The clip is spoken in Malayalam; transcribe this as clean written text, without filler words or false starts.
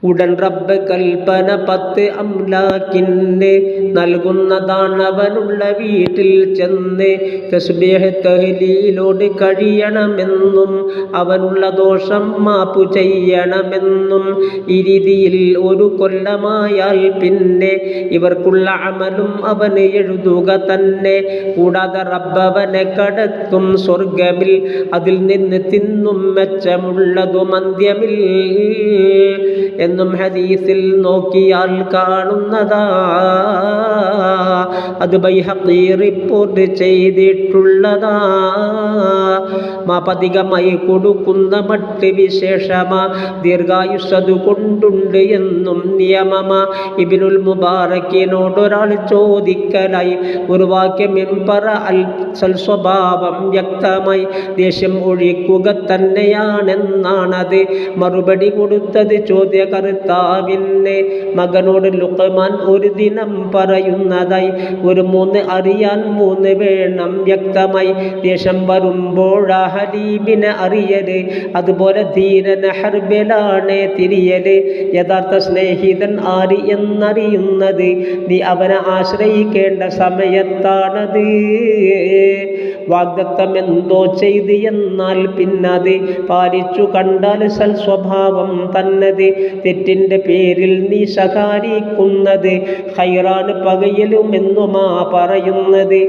ഉടൻ റബ്ബ് കൽപ്പന 10 അംലാക്കിന് നൽകുന്നതാണവനുള്ള വീട്ടിൽ ചെന്ന്. തസ്ബീഹ് തഹ്ലീലോട് കഴിയണമെന്നും അവനുള്ള ദോഷം മാപ്പു ചെയ്യണമെന്നും. ഈ രീതിയിൽ ഒരു കൊല്ലമായാൽ പിന്നെ ഇവർക്കുള്ള അമലും അവന് എഴുതുക തന്നെ. കൂടാതെ റബ്ബവനെ കടത്തും സ്വർഗമിൽ, അതിൽ നിന്ന് തിന്നും മെച്ചമുള്ളതും അന്ത്യമിൽ എന്നും ഹദീസിൽ നോക്കിയാൽ കാണുന്നതാ. അത് ബൈഹഖി റിപ്പോർട്ട് ചെയ്തിട്ടുള്ളതാ. മാപധികമായി കൊടുക്കുന്ന മറ്റ് വിശേഷമാ, ദീർഘായുസ്സതു കൊണ്ടുണ്ട് എന്നും നിയമമാ. ഇബ്നുൽ മുബാറക്കിനോടൊരാൾ ചോദിക്കലായി, ഒരു വാക്യം പറ അൽ സ്വഭാവം വ്യക്തമായി. ദേഷ്യം ഒഴിക്കുക തന്നെയാണെന്നാണത് മറുപടി കൊടുത്തത് ചോദ്യകർത്താവിന്. മകനോട് ലുഖ്മാൻ ഒരു ദിനം പറയുന്നതായി, ഒരു 3 അറിയാൻ 3 വേണം വ്യക്തമായി. ദേഷ്യം വരുമ്പോഴാ ഹലീമിനെ അറിയല്, അതുപോലെ ധീരന് ഹർബിലാണ് തിരിയല്. യഥാർത്ഥ സ്നേഹിതൻ ആര് എന്നറിയുന്നത് നീ അവനെ ആശ്രയിക്കേണ്ട സമയത്താണത്. വാഗ്ദത്തം എന്തോ ചെയ്ത് എന്നാൽ പിന്നത് പാലിച്ചു കണ്ടാൽ സൽസ്വഭാവം തന്നത്. തെറ്റിൻ്റെ പേരിൽ നീ ശകാരിക്കുന്നത് ഹൈറാൻ പകയലുമെന്നുമാ പറയുന്നത്.